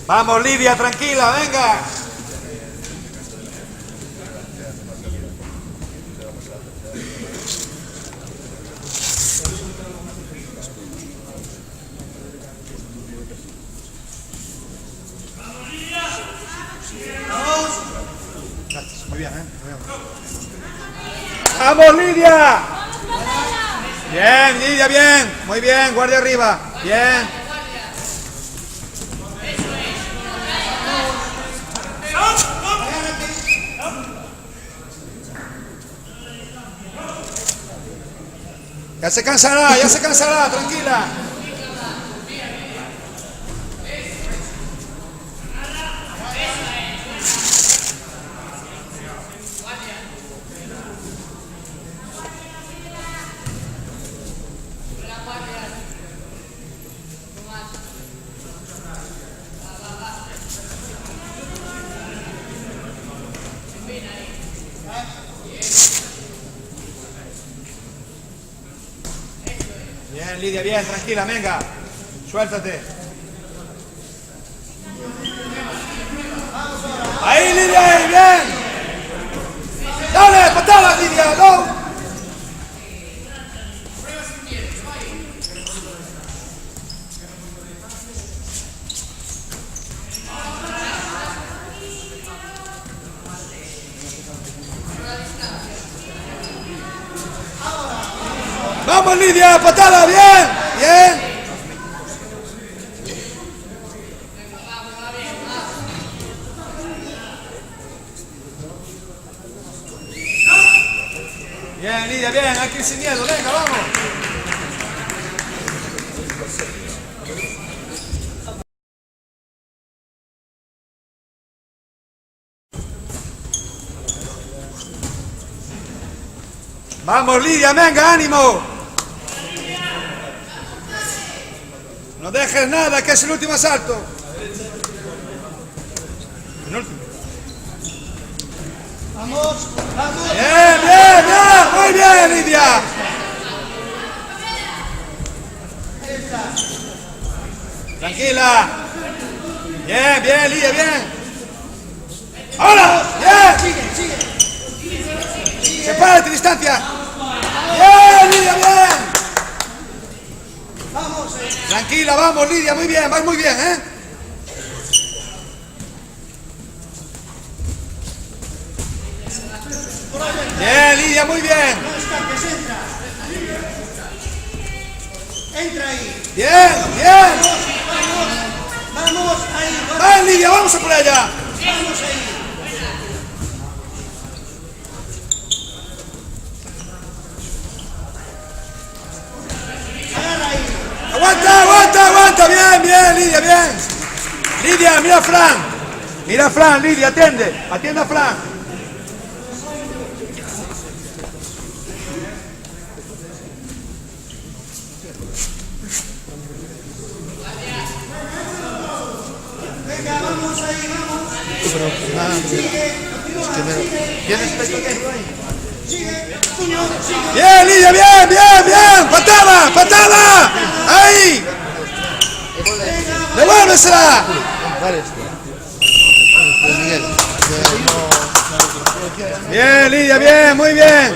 Vamos, Lidia, tranquila, venga. Muy bien, ¡vamos, Lidia! Bien, Lidia, bien. Muy bien, guardia arriba. Bien. Ya se cansará, tranquila. Bien, Lidia, bien, tranquila, venga. Suéltate. Ahí, Lidia, ahí, bien. Dale, patada, Lidia, go. Vamos, Lidia, patada, bien, bien. Bien, Lidia, bien, aquí sin miedo, venga, vamos. Vamos, Lidia, venga, ánimo. No dejes nada, que es el último asalto. Vamos, vamos. Bien, bien, bien, muy bien, Lidia. Tranquila. Bien, bien, Lidia, bien. ¡Ahora! ¡Bien! Sigue. ¡Sepárate, distancia! ¡Bien, Lidia, bien! Vamos. Tranquila, vamos, Lidia, muy bien, vas muy bien, ¿eh? Bien, Lidia, muy bien. No escapes, entra. Entra ahí. Bien, bien. Vamos, ahí. ¡Ven, Lidia, vamos a por allá! Vamos ahí. Agarra ahí. ¡Aguanta, aguanta, aguanta! Bien, bien, Lidia, bien. Lidia, mira a Fran. Mira a Fran, Lidia, atiende. Atiende a Fran. Venga, vamos ahí, vamos. Sigue. ¿Tienes pecho que Sigue. Puño, sigue. Bien, Lidia, bien, bien, bien. ¡Patada, patada! ¡Ahí! ¡Devuélvesela! Bien, Lidia, bien, muy bien.